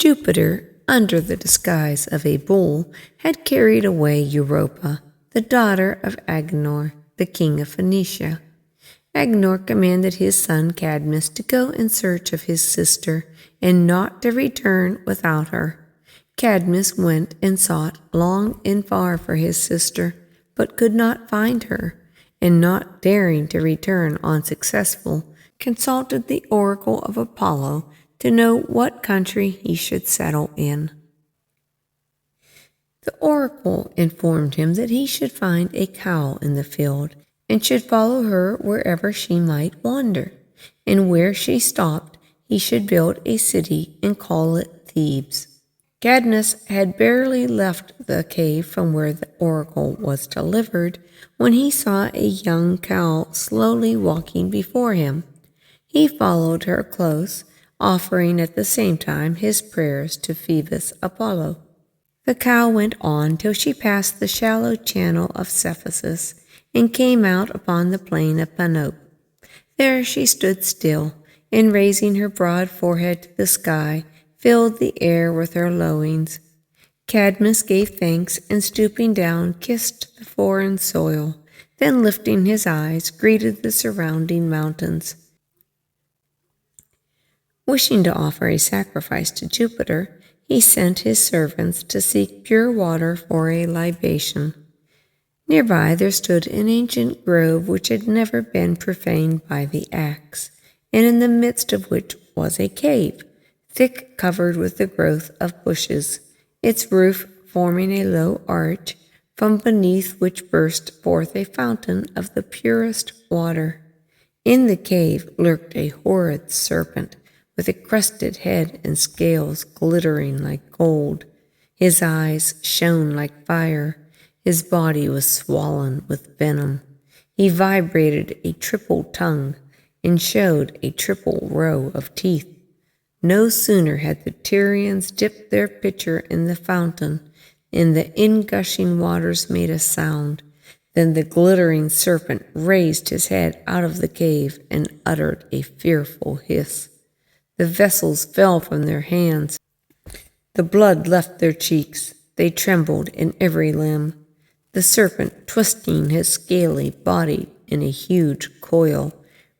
Jupiter, under the disguise of a bull, had carried away Europa, the daughter of Agenor, the king of Phoenicia. Agenor commanded his son Cadmus to go in search of his sister, and not to return without her. Cadmus went and sought long and far for his sister, but could not find her, and not daring to return unsuccessful, consulted the oracle of Apollo to know what country he should settle in. The oracle informed him that he should find a cow in the field, and should follow her wherever she might wander, and where she stopped he should build a city and call it Thebes. Cadmus had barely left the cave from where the oracle was delivered when he saw a young cow slowly walking before him. He followed her close, offering at the same time his prayers to Phoebus Apollo. The cow went on till she passed the shallow channel of Cephissus and came out upon the plain of Panope. There she stood still, and raising her broad forehead to the sky, filled the air with her lowings. Cadmus gave thanks, and stooping down, kissed the foreign soil, then lifting his eyes, greeted the surrounding mountains. Wishing to offer a sacrifice to Jupiter, he sent his servants to seek pure water for a libation. Nearby there stood an ancient grove which had never been profaned by the axe, and in the midst of which was a cave, thick covered with the growth of bushes, its roof forming a low arch, from beneath which burst forth a fountain of the purest water. In the cave lurked a horrid serpent, with a crested head and scales glittering like gold. His eyes shone like fire. His body was swollen with venom. He vibrated a triple tongue and showed a triple row of teeth. No sooner had the Tyrians dipped their pitcher in the fountain, and the in-gushing waters made a sound, than the glittering serpent raised his head out of the cave and uttered a fearful hiss. The vessels fell from their hands. The blood left their cheeks. They trembled in every limb. The serpent, twisting his scaly body in a huge coil,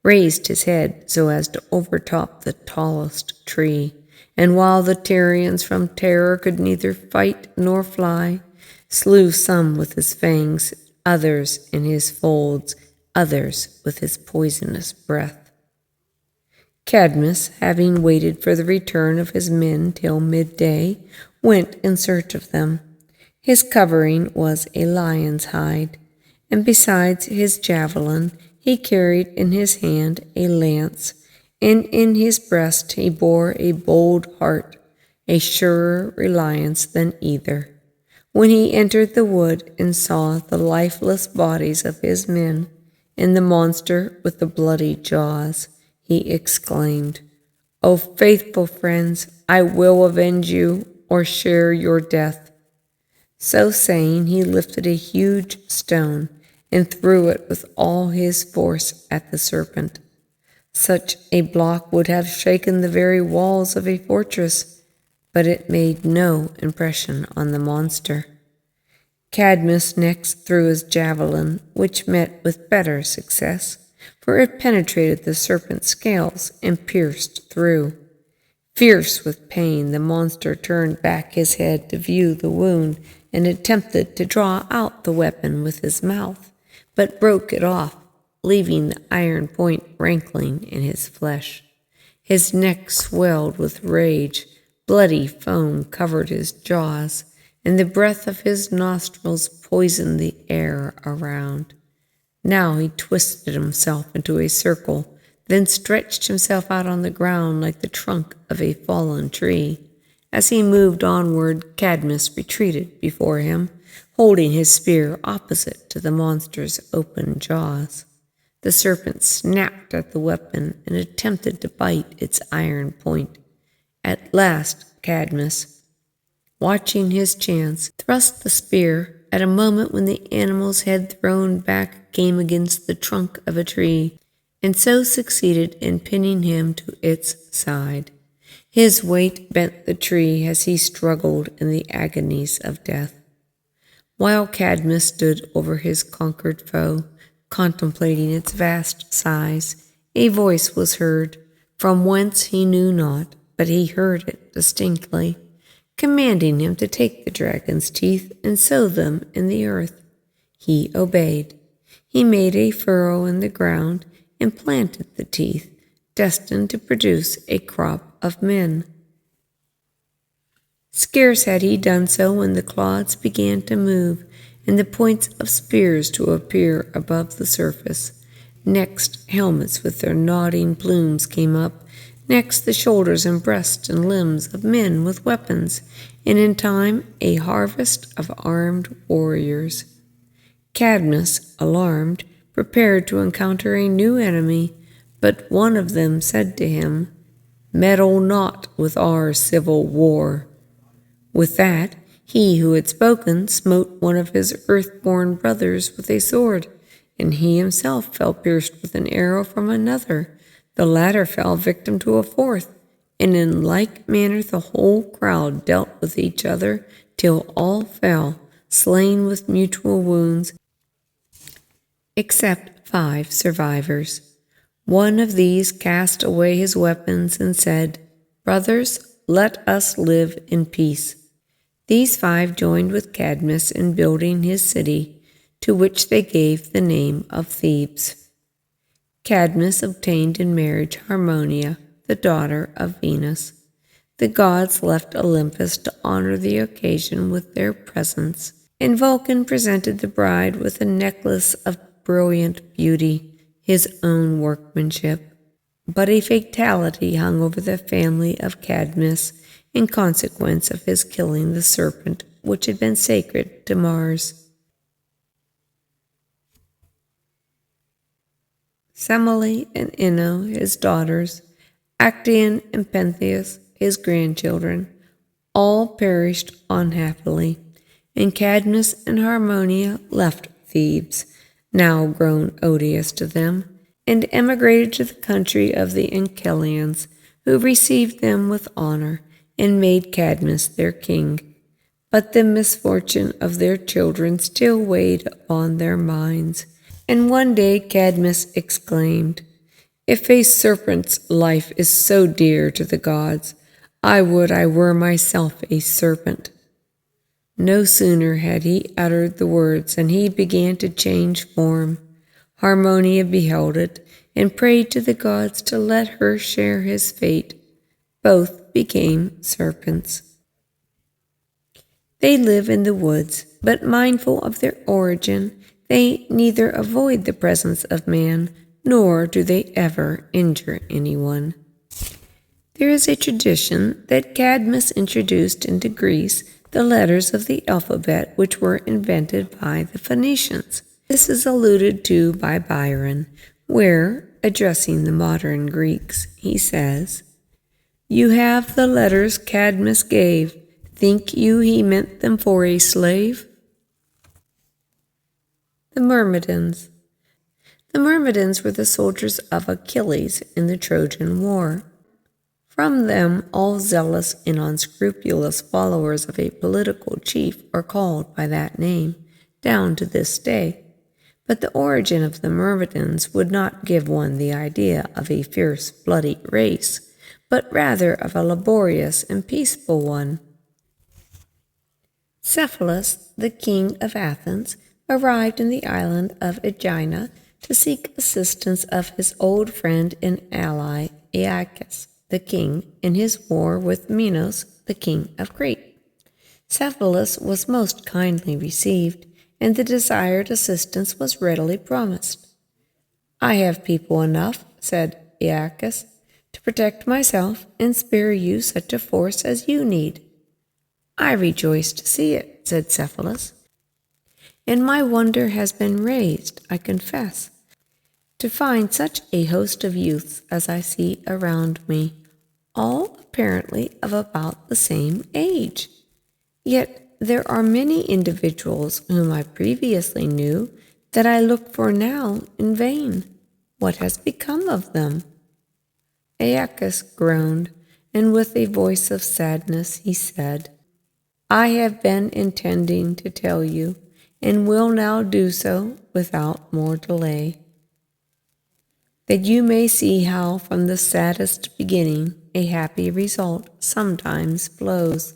raised his head so as to overtop the tallest tree, and while the Tyrians from terror could neither fight nor fly, slew some with his fangs, others in his folds, others with his poisonous breath. Cadmus, having waited for the return of his men till midday, went in search of them. His covering was a lion's hide, and besides his javelin, he carried in his hand a lance, and in his breast he bore a bold heart, a surer reliance than either. When he entered the wood and saw the lifeless bodies of his men, and the monster with the bloody jaws, he exclaimed, "O faithful friends, I will avenge you or share your death." So saying, he lifted a huge stone and threw it with all his force at the serpent. Such a block would have shaken the very walls of a fortress, but it made no impression on the monster. Cadmus next threw his javelin, which met with better success, for it penetrated the serpent's scales and pierced through. Fierce with pain, the monster turned back his head to view the wound and attempted to draw out the weapon with his mouth, but broke it off, leaving the iron point rankling in his flesh. His neck swelled with rage, bloody foam covered his jaws, and the breath of his nostrils poisoned the air around. Now he twisted himself into a circle, then stretched himself out on the ground like the trunk of a fallen tree. As he moved onward, Cadmus retreated before him, holding his spear opposite to the monster's open jaws. The serpent snapped at the weapon and attempted to bite its iron point. At last Cadmus, watching his chance, thrust the spear at a moment when the animal's head thrown back came against the trunk of a tree, and so succeeded in pinning him to its side. His weight bent the tree as he struggled in the agonies of death. While Cadmus stood over his conquered foe, contemplating its vast size, a voice was heard, from whence he knew not, but he heard it distinctly, commanding him to take the dragon's teeth and sow them in the earth. He obeyed. He made a furrow in the ground and planted the teeth, destined to produce a crop of men. Scarce had he done so when the clods began to move, and the points of spears to appear above the surface. Next, helmets with their nodding plumes came up, next the shoulders and breasts and limbs of men with weapons, and in time a harvest of armed warriors. Cadmus, alarmed, prepared to encounter a new enemy, but one of them said to him, "Meddle not with our civil war." With that, he who had spoken smote one of his earth-born brothers with a sword, and he himself fell pierced with an arrow from another. The latter fell victim to a fourth, and in like manner the whole crowd dealt with each other till all fell, slain with mutual wounds, except 5 survivors. One of these cast away his weapons and said, "Brothers, let us live in peace." These 5 joined with Cadmus in building his city, to which they gave the name of Thebes. Cadmus obtained in marriage Harmonia, the daughter of Venus. The gods left Olympus to honor the occasion with their presence, and Vulcan presented the bride with a necklace of brilliant beauty, his own workmanship. But a fatality hung over the family of Cadmus in consequence of his killing the serpent which had been sacred to Mars. Semele and Ino, his daughters, Actaeon and Pentheus, his grandchildren, all perished unhappily, and Cadmus and Harmonia left Thebes, now grown odious to them, and emigrated to the country of the Enchelians, who received them with honor and made Cadmus their king. But the misfortune of their children still weighed upon their minds, and one day Cadmus exclaimed, "If a serpent's life is so dear to the gods, I would I were myself a serpent." No sooner had he uttered the words than he began to change form. Harmonia beheld it, and prayed to the gods to let her share his fate. Both became serpents. They live in the woods, but mindful of their origin, they neither avoid the presence of man, nor do they ever injure anyone. There is a tradition that Cadmus introduced into Greece the letters of the alphabet which were invented by the Phoenicians. This is alluded to by Byron, where, addressing the modern Greeks, he says, "You have the letters Cadmus gave. Think you he meant them for a slave?" The Myrmidons. The Myrmidons were the soldiers of Achilles in the Trojan War. From them, all zealous and unscrupulous followers of a political chief are called by that name, down to this day. But the origin of the Myrmidons would not give one the idea of a fierce, bloody race, but rather of a laborious and peaceful one. Cephalus, the king of Athens, arrived in the island of Aegina to seek assistance of his old friend and ally Aeacus, the king, in his war with Minos, the king of Crete. Cephalus was most kindly received, and the desired assistance was readily promised. "I have people enough," said Aeacus, "to protect myself and spare you such a force as you need." "I rejoice to see it," said Cephalus, "and my wonder has been raised, I confess, to find such a host of youths as I see around me, all apparently of about the same age. Yet there are many individuals whom I previously knew that I look for now in vain. What has become of them?" Aeacus groaned, and with a voice of sadness he said, I have been intending to tell you, and will now do so without more delay, that you may see how from the saddest beginning a happy result sometimes flows.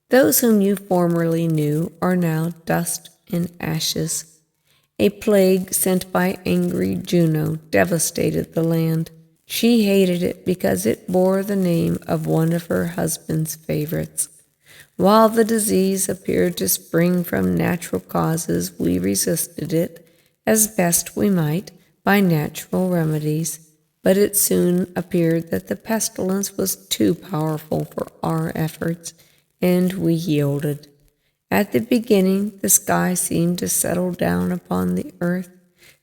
Those whom you formerly knew are now dust and ashes. A plague sent by angry Juno devastated the land. She hated it because it bore the name of one of her husband's favorites. While the disease appeared to spring from natural causes, we resisted it, as best we might, by natural remedies. But it soon appeared that the pestilence was too powerful for our efforts, and we yielded. At the beginning, the sky seemed to settle down upon the earth.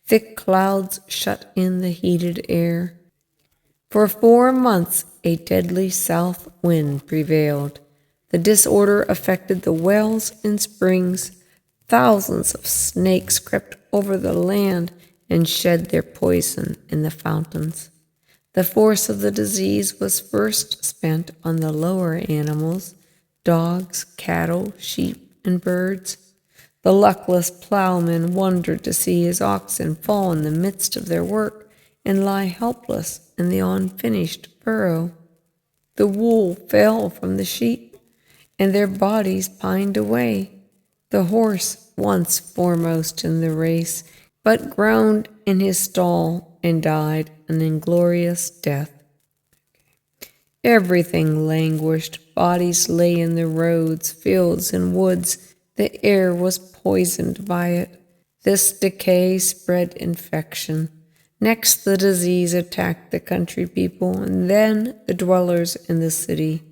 Thick clouds shut in the heated air. For 4 months, a deadly south wind prevailed. The disorder affected the wells and springs. Thousands of snakes crept over the land and shed their poison in the fountains. The force of the disease was first spent on the lower animals, dogs, cattle, sheep, and birds. The luckless plowman wondered to see his oxen fall in the midst of their work and lie helpless in the unfinished furrow. The wool fell from the sheep, and their bodies pined away. The horse, once foremost in the race, but groaned in his stall and died an inglorious death. Everything languished. Bodies lay in the roads, fields, and woods. The air was poisoned by it. This decay spread infection. Next, the disease attacked the country people, and then the dwellers in the city.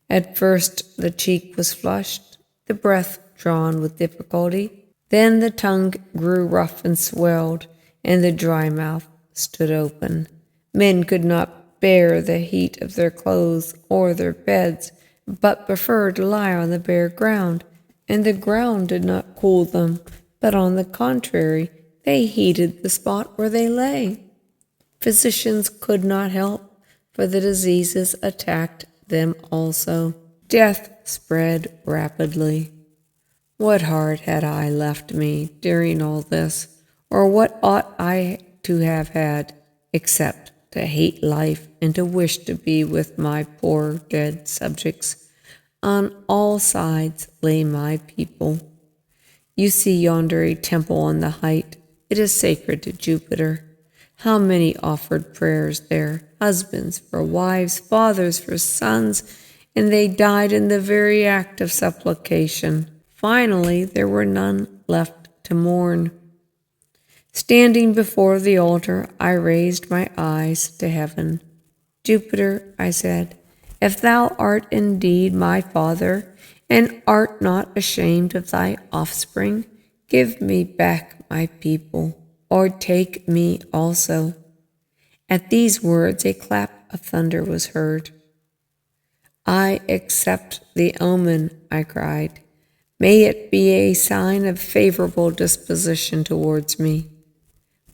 At first, the cheek was flushed, the breath drawn with difficulty. Then the tongue grew rough and swelled, and the dry mouth stood open. Men could not bear the heat of their clothes or their beds, but preferred to lie on the bare ground, and the ground did not cool them, but on the contrary, they heated the spot where they lay. Physicians could not help, for the diseases attacked them also. Death spread rapidly. What heart had I left me during all this, or what ought I to have had, except to hate life and to wish to be with my poor dead subjects? On all sides lay my people. You see yonder a temple on the height. It is sacred to Jupiter. How many offered prayers there, husbands for wives, fathers for sons, and they died in the very act of supplication. Finally, there were none left to mourn. Standing before the altar, I raised my eyes to heaven. Jupiter, I said, if thou art indeed my father, and art not ashamed of thy offspring, give me back my people, or take me also. At these words, a clap of thunder was heard. I accept the omen, I cried. May it be a sign of favorable disposition towards me.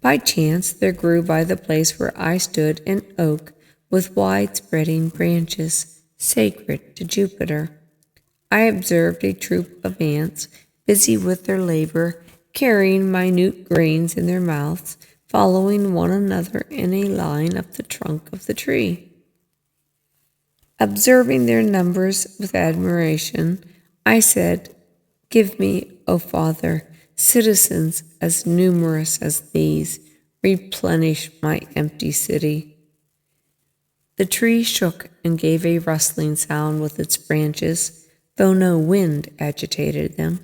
By chance, there grew by the place where I stood an oak with wide-spreading branches, sacred to Jupiter. I observed a troop of ants, busy with their labor, carrying minute grains in their mouths, following one another in a line up the trunk of the tree. Observing their numbers with admiration, I said, give me, O Father, citizens as numerous as these, replenish my empty city. The tree shook and gave a rustling sound with its branches, though no wind agitated them.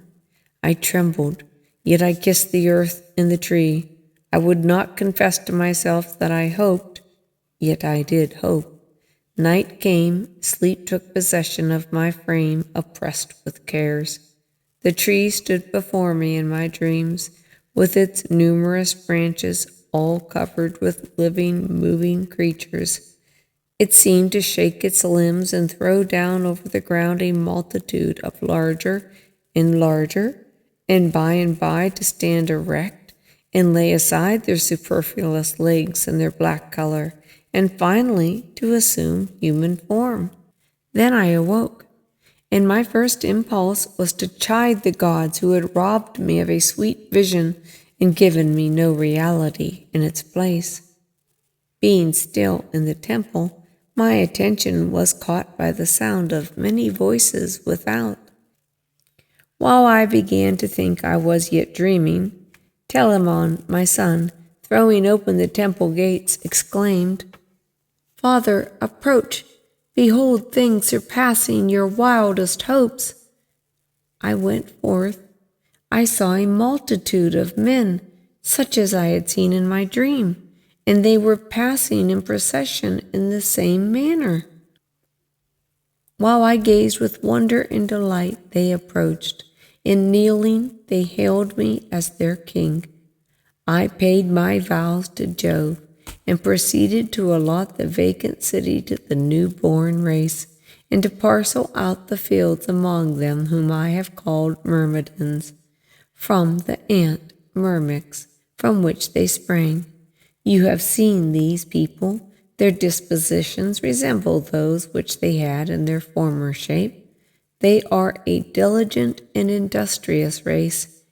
I trembled, yet I kissed the earth and the tree. I would not confess to myself that I hoped, yet I did hope. Night came, sleep took possession of my frame, oppressed with cares. The tree stood before me in my dreams, with its numerous branches all covered with living, moving creatures. It seemed to shake its limbs and throw down over the ground a multitude of larger and larger, and by to stand erect and lay aside their superfluous legs and their black color, and finally to assume human form. Then I awoke, and my first impulse was to chide the gods who had robbed me of a sweet vision and given me no reality in its place. Being still in the temple, my attention was caught by the sound of many voices without. While I began to think I was yet dreaming, Telamon, my son, throwing open the temple gates, exclaimed, "Father, approach! Behold things surpassing your wildest hopes!" I went forth. I saw a multitude of men, such as I had seen in my dream, and they were passing in procession in the same manner. While I gazed with wonder and delight, they approached, and kneeling, they hailed me as their king. I paid my vows to Jove and proceeded to allot the vacant city to the newborn race, and to parcel out the fields among them whom I have called Myrmidons, from the ant Myrmix, from which they sprang. You have seen these people. Their dispositions resemble those which they had in their former shape. They are a diligent and industrious race,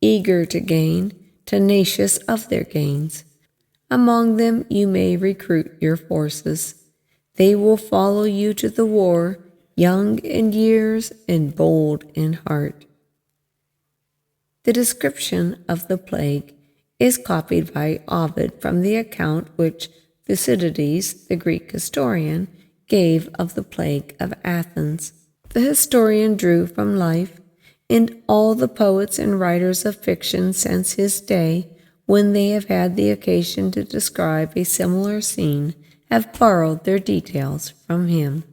eager to gain, tenacious of their gains. Among them you may recruit your forces. They will follow you to the war, young in years and bold in heart. The description of the plague is copied by Ovid from the account which Thucydides, the Greek historian, gave of the plague of Athens. The historian drew from life, and all the poets and writers of fiction since his day, when they have had the occasion to describe a similar scene, have borrowed their details from him.